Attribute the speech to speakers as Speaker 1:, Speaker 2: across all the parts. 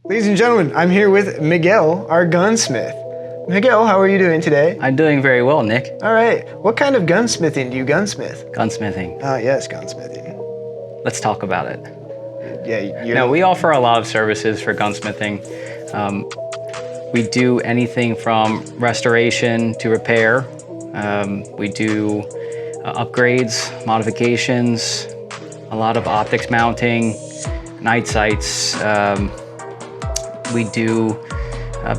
Speaker 1: Ladies and gentlemen, I'm here with Miguel, our gunsmith. Miguel, how are you doing today?
Speaker 2: I'm doing very well, Nick.
Speaker 1: All right. What kind of gunsmithing do you gunsmith?
Speaker 2: Gunsmithing.
Speaker 1: Yes, gunsmithing.
Speaker 2: Let's talk about it.
Speaker 1: Yeah,
Speaker 2: Now, we offer a lot of services for gunsmithing. We do anything from restoration to repair. We do upgrades, modifications, a lot of optics mounting, night sights. We do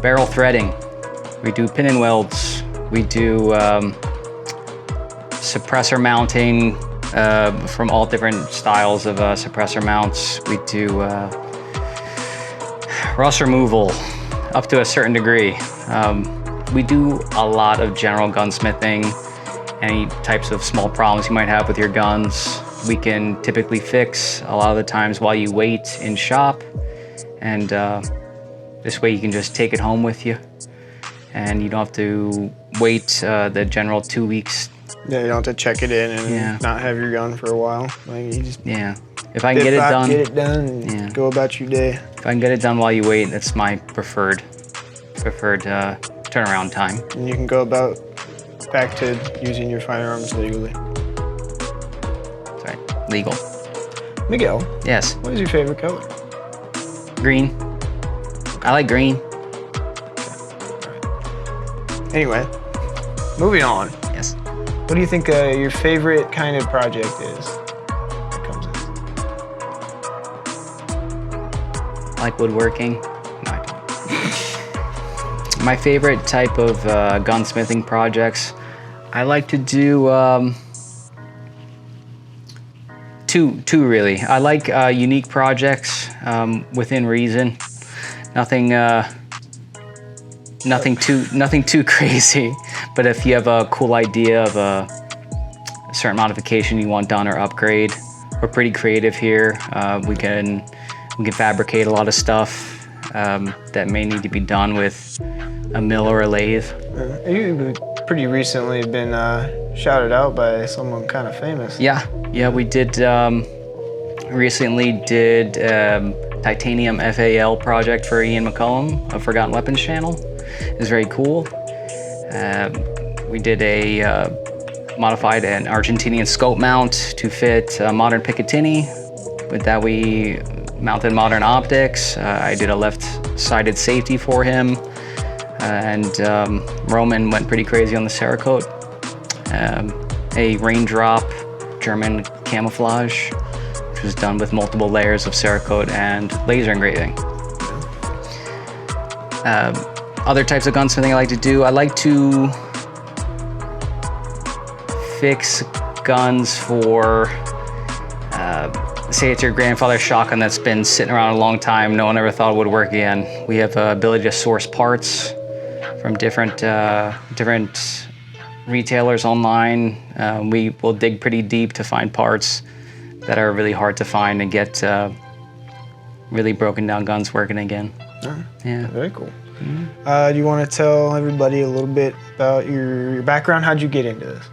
Speaker 2: barrel threading. We do pin and welds. We do suppressor mounting from all different styles of suppressor mounts. We do rust removal up to a certain degree. We do a lot of general gunsmithing, any types of small problems you might have with your guns. We can typically fix a lot of the times while you wait in shop, and this way you can just take it home with you, and you don't have to wait the general 2 weeks.
Speaker 1: Yeah, you don't have to check it in and not have your gun for a while. Like you just
Speaker 2: if I can get it done,
Speaker 1: and go about your day.
Speaker 2: If I can get it done while you wait, that's my preferred turnaround time.
Speaker 1: And you can go about back to using your firearms legally.
Speaker 2: That's right, legal.
Speaker 1: Miguel.
Speaker 2: Yes.
Speaker 1: What is your favorite color?
Speaker 2: Green. I like green.
Speaker 1: Anyway, moving on.
Speaker 2: Yes.
Speaker 1: What do you think your favorite kind of project is that comes in?
Speaker 2: I like woodworking. No, I don't. My favorite type of gunsmithing projects, I like to do two really. I like unique projects within reason. Nothing too crazy. But if you have a cool idea of a certain modification you want done or upgrade, we're pretty creative here. We can fabricate a lot of stuff that may need to be done with a mill or a lathe.
Speaker 1: You've pretty recently been shouted out by someone kind of famous.
Speaker 2: Yeah, we did. Recently did titanium FAL project for Ian McCollum of Forgotten Weapons channel. It's very cool. We did a modified an Argentinian scope mount to fit a modern Picatinny. With that, we mounted modern optics. I did a left-sided safety for him, and Roman went pretty crazy on the Cerakote. A raindrop German camouflage, which was done with multiple layers of Cerakote and laser engraving. Other types of gunsmithing I like to do, I like to fix guns for, say it's your grandfather's shotgun that's been sitting around a long time, no one ever thought it would work again. We have the ability to source parts from different retailers online. We will dig pretty deep to find parts that are really hard to find and get really broken down guns working again. Yeah.
Speaker 1: Very cool. Mm-hmm. Do you want to tell everybody a little bit about your background? How'd you get into this?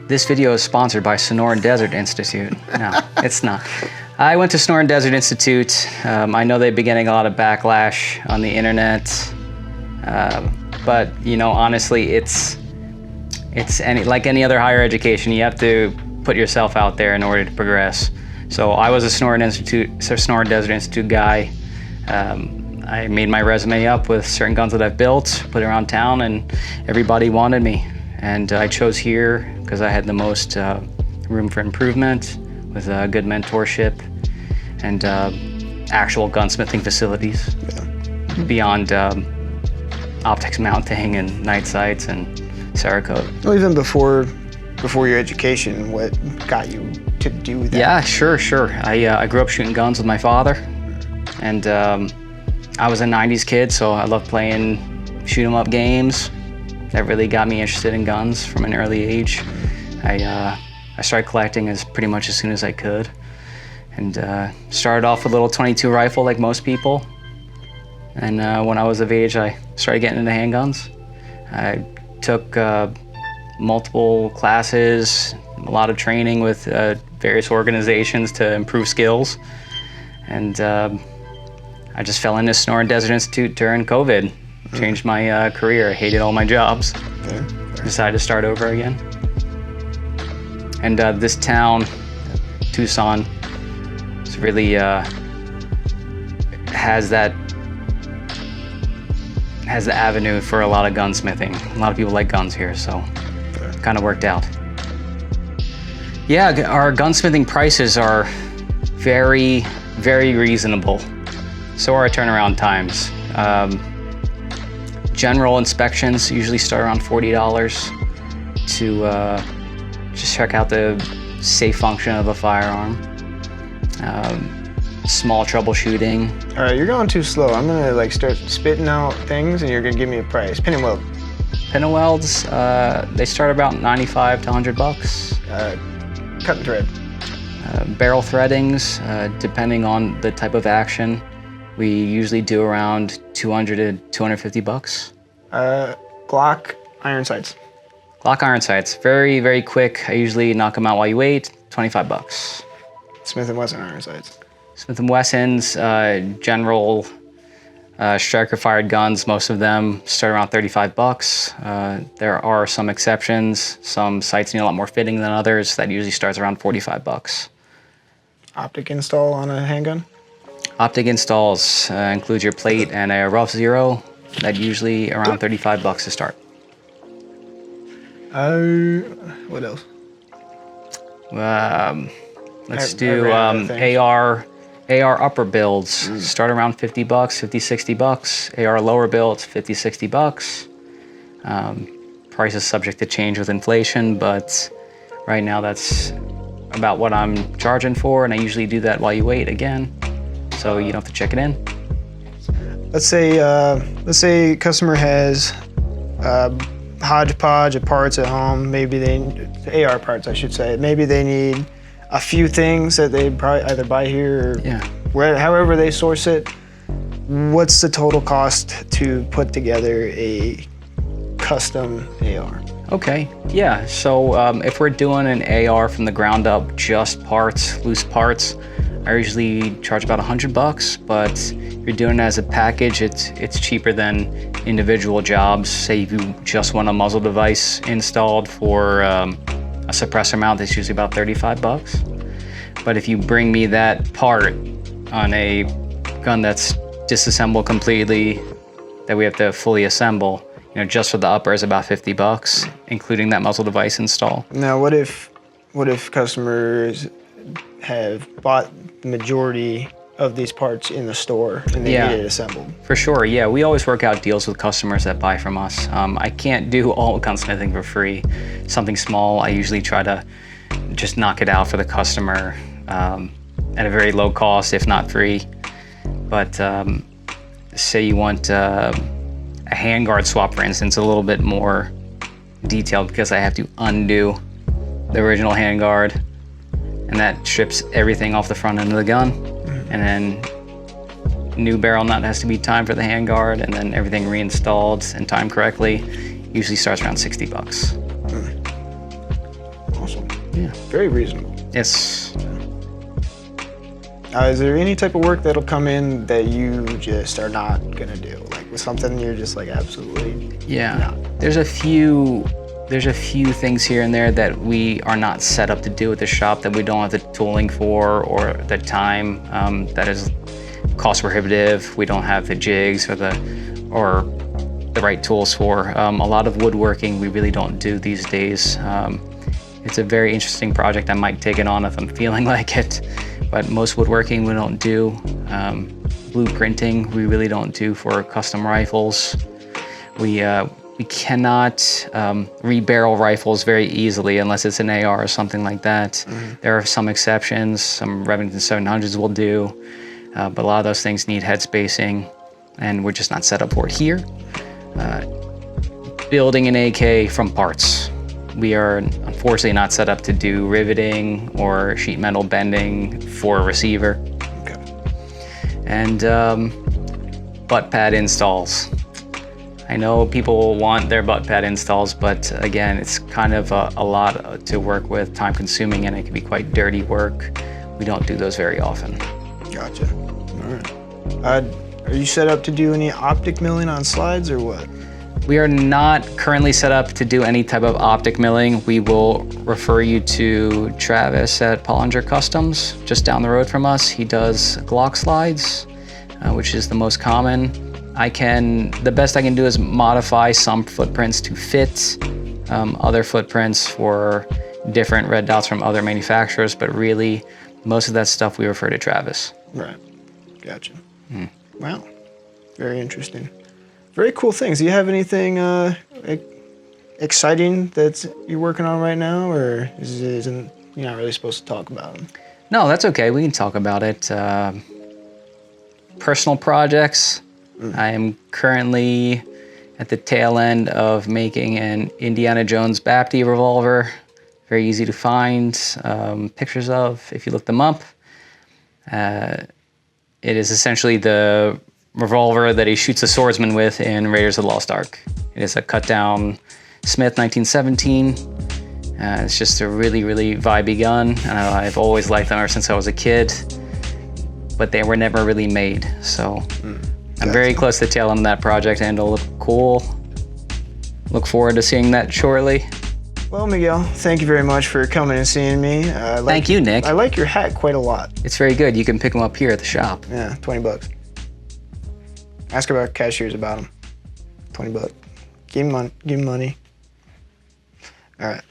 Speaker 2: This video is sponsored by Sonoran Desert Institute. No, it's not. I went to Sonoran Desert Institute. I know they've been getting a lot of backlash on the internet, but you know, honestly, it's like any other higher education. You have to put yourself out there in order to progress. So I was a Sonoran Desert Institute guy. I made my resume up with certain guns that I've built, put it around town, and everybody wanted me. And I chose here because I had the most room for improvement, with good mentorship and actual gunsmithing facilities beyond optics mounting and night sights and Cerakote.
Speaker 1: Well, even before your education, what got you to do that?
Speaker 2: Yeah, sure. I grew up shooting guns with my father, and I was a 90s kid, so I loved playing shoot 'em up games. That really got me interested in guns from an early age. I started collecting pretty much as soon as I could, and started off with a little .22 rifle like most people. And when I was of age, I started getting into handguns. I took multiple classes, a lot of training with various organizations to improve skills. And I just fell into Sonoran Desert Institute during COVID. Changed my career. I hated all my jobs.
Speaker 1: Okay.
Speaker 2: Decided to start over again. And this town, Tucson, is really has the avenue for a lot of gunsmithing. A lot of people like guns here, so kind of worked out. Yeah, our gunsmithing prices are very, very reasonable. So are our turnaround times. General inspections usually start around $40 to just check out the safe function of a firearm. Small troubleshooting.
Speaker 1: All right, you're going too slow. I'm gonna like start spitting out things and you're gonna give me a price. Pin and weld.
Speaker 2: Pin and welds, they start about 95 to 100 bucks.
Speaker 1: Cut and thread.
Speaker 2: Barrel threadings, depending on the type of action, we usually do around 200 to 250 bucks.
Speaker 1: Glock iron sights.
Speaker 2: Glock iron sights, very, very quick. I usually knock them out while you wait, 25 bucks.
Speaker 1: Smith & Wesson iron sights.
Speaker 2: Smith & Wesson's, general striker fired guns, most of them start around 35 bucks. There are some exceptions. Some sights need a lot more fitting than others. That usually starts around 45 bucks.
Speaker 1: Optic install on a handgun?
Speaker 2: Optic installs includes your plate and a rough zero. That usually around 35 bucks to start.
Speaker 1: What else?
Speaker 2: Let's do AR upper builds. Start around 50 bucks, 50, 60 bucks. AR lower builds, 50, 60 bucks. Price is subject to change with inflation, but right now that's about what I'm charging for, and I usually do that while you wait again, so you don't have to check it in.
Speaker 1: Let's say customer has hodgepodge of parts at home. Maybe AR parts, I should say. Maybe they need a few things that they probably either buy here or however they source it. What's the total cost to put together a custom AR?
Speaker 2: Okay, yeah, so if we're doing an AR from the ground up, just parts, loose parts, I usually charge about 100 bucks, but if you're doing it as a package, it's cheaper than individual jobs. Say if you just want a muzzle device installed for a suppressor mount, it's usually about 35 bucks. But if you bring me that part on a gun that's disassembled completely, that we have to fully assemble, you know, just for the upper is about 50 bucks, including that muzzle device install.
Speaker 1: Now, what if customers have bought the majority of these parts in the store and they need it assembled?
Speaker 2: For sure, yeah. We always work out deals with customers that buy from us. I can't do all gunsmithing for free. Something small, I usually try to just knock it out for the customer at a very low cost, if not free. But say you want a handguard swap, for instance, a little bit more detailed because I have to undo the original handguard, and that strips everything off the front end of the gun. And then new barrel nut has to be timed for the handguard, and then everything reinstalled and timed correctly. Usually starts around 60 bucks.
Speaker 1: Awesome.
Speaker 2: Yeah.
Speaker 1: Very reasonable.
Speaker 2: Yes.
Speaker 1: Is there any type of work that'll come in that you just are not gonna do? Like with something you're just like absolutely not?
Speaker 2: There's a few things here and there that we are not set up to do at the shop, that we don't have the tooling for or the time, that is cost prohibitive. We don't have the jigs or the right tools for. A lot of woodworking we really don't do these days. It's a very interesting project. I might take it on if I'm feeling like it, but most woodworking we don't do. Blueprinting we really don't do for custom rifles. We cannot rebarrel rifles very easily unless it's an AR or something like that. There are some exceptions. Some Remington 700s will do, but a lot of those things need head spacing, and we're just not set up for it here. Building an AK from parts. We are unfortunately not set up to do riveting or sheet metal bending for a receiver.
Speaker 1: Okay.
Speaker 2: And butt pad installs. I know people want their butt pad installs, but again, it's kind of a lot to work with, time consuming, and it can be quite dirty work. We don't do those very often.
Speaker 1: Gotcha. All right. Are you set up to do any optic milling on slides or what?
Speaker 2: We are not currently set up to do any type of optic milling. We will refer you to Travis at Pollinger Customs, just down the road from us. He does Glock slides, which is the most common. The best I can do is modify some footprints to fit other footprints for different red dots from other manufacturers, but really most of that stuff we refer to Travis.
Speaker 1: Right, gotcha. Wow, very interesting. Very cool things. Do you have anything exciting that you're working on right now, or isn't you're not really supposed to talk about them?
Speaker 2: No, that's okay. We can talk about it. Personal projects. I am currently at the tail end of making an Indiana Jones Baptiste revolver. Very easy to find pictures of if you look them up. It is essentially the revolver that he shoots a swordsman with in Raiders of the Lost Ark. It is a cut-down Smith 1917. It's just a really, really vibey gun. I've always liked them ever since I was a kid, but they were never really made. So I'm very close to the tail end of that project, and it'll look cool. Look forward to seeing that shortly.
Speaker 1: Well, Miguel, thank you very much for coming and seeing me.
Speaker 2: Thank you, Nick.
Speaker 1: I like your hat quite a lot.
Speaker 2: It's very good. You can pick them up here at the shop.
Speaker 1: Yeah, $20. Ask about cashiers about them. $20. Give him money. All right.